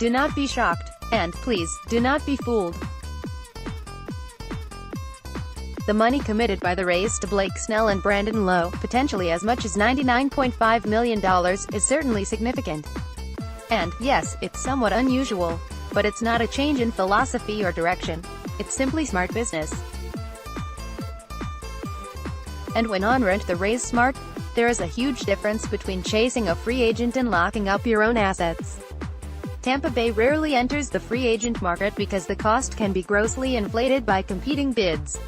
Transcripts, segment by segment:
Do not be shocked. And, please, do not be fooled. The money committed by the Rays to Blake Snell and Brandon Lowe, potentially as much as $99.5 million, is certainly significant. And, yes, it's somewhat unusual. But it's not a change in philosophy or direction. It's simply smart business. And when aren't the Rays smart? There is a huge difference between chasing a free agent and locking up your own assets. Tampa Bay rarely enters the free agent market because the cost can be grossly inflated by competing bids.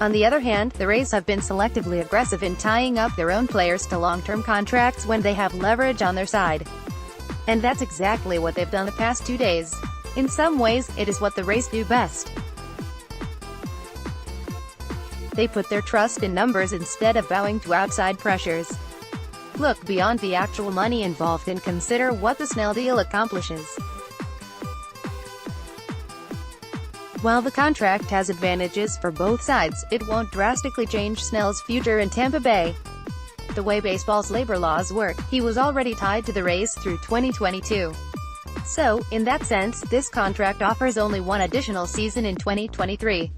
On the other hand, the Rays have been selectively aggressive in tying up their own players to long-term contracts when they have leverage on their side. And that's exactly what they've done the past 2 days. In some ways, it is what the Rays do best. They put their trust in numbers instead of bowing to outside pressures. Look beyond the actual money involved and consider what the Snell deal accomplishes. While the contract has advantages for both sides, it won't drastically change Snell's future in Tampa Bay. The way baseball's labor laws work, he was already tied to the Rays through 2022. So, in that sense, this contract offers only one additional season in 2023.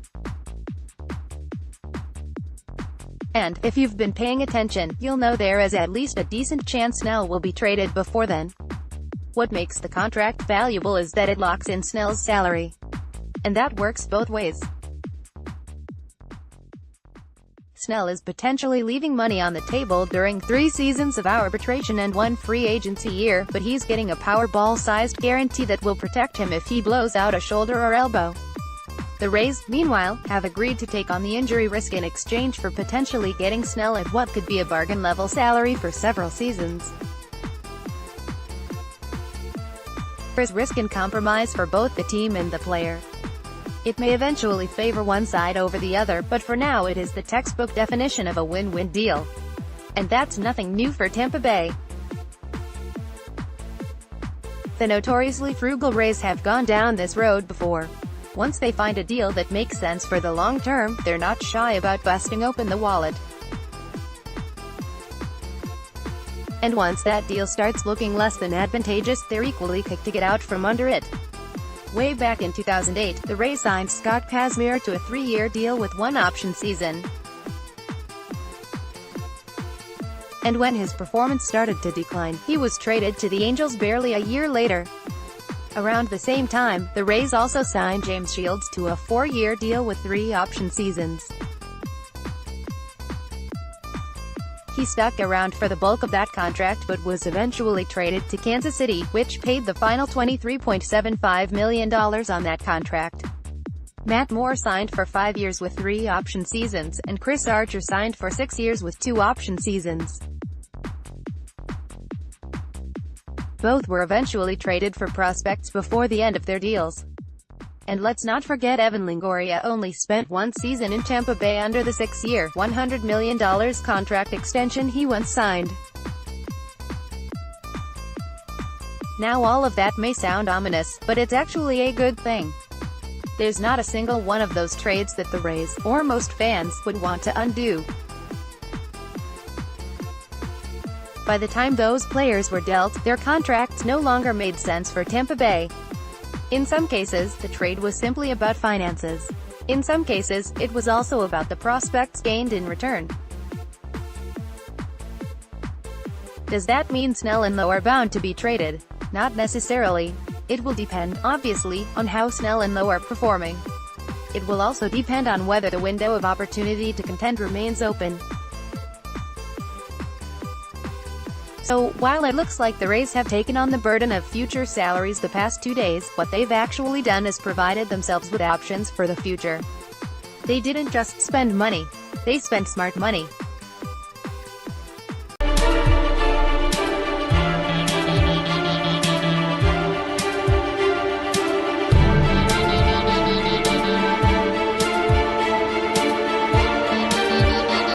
And, if you've been paying attention, you'll know there is at least a decent chance Snell will be traded before then. What makes the contract valuable is that it locks in Snell's salary. And that works both ways. Snell is potentially leaving money on the table during 3 seasons of arbitration and 1 free agency year, but he's getting a Powerball-sized guarantee that will protect him if he blows out a shoulder or elbow. The Rays, meanwhile, have agreed to take on the injury risk in exchange for potentially getting Snell at what could be a bargain-level salary for several seasons. There's risk and compromise for both the team and the player. It may eventually favor one side over the other, but for now it is the textbook definition of a win-win deal. And that's nothing new for Tampa Bay. The notoriously frugal Rays have gone down this road before. Once they find a deal that makes sense for the long term, they're not shy about busting open the wallet. And once that deal starts looking less than advantageous, they're equally quick to get out from under it. Way back in 2008, the Rays signed Scott Kazmir to a 3-year deal with 1 option season. And when his performance started to decline, he was traded to the Angels barely a year later. Around the same time, the Rays also signed James Shields to a 4-year deal with 3 option seasons. He stuck around for the bulk of that contract but was eventually traded to Kansas City, which paid the final $23.75 million on that contract. Matt Moore signed for 5 years with 3 option seasons, and Chris Archer signed for 6 years with 2 option seasons. Both were eventually traded for prospects before the end of their deals. And let's not forget Evan Longoria only spent 1 season in Tampa Bay under the 6-year, $100 million contract extension he once signed. Now all of that may sound ominous, but it's actually a good thing. There's not a single one of those trades that the Rays, or most fans, would want to undo. By the time those players were dealt, their contracts no longer made sense for Tampa Bay. In some cases, the trade was simply about finances. In some cases, it was also about the prospects gained in return. Does that mean Snell and Lowe are bound to be traded? Not necessarily. It will depend, obviously, on how Snell and Lowe are performing. It will also depend on whether the window of opportunity to contend remains open. So, while it looks like the Rays have taken on the burden of future salaries the past 2 days, what they've actually done is provided themselves with options for the future. They didn't just spend money. They spent smart money.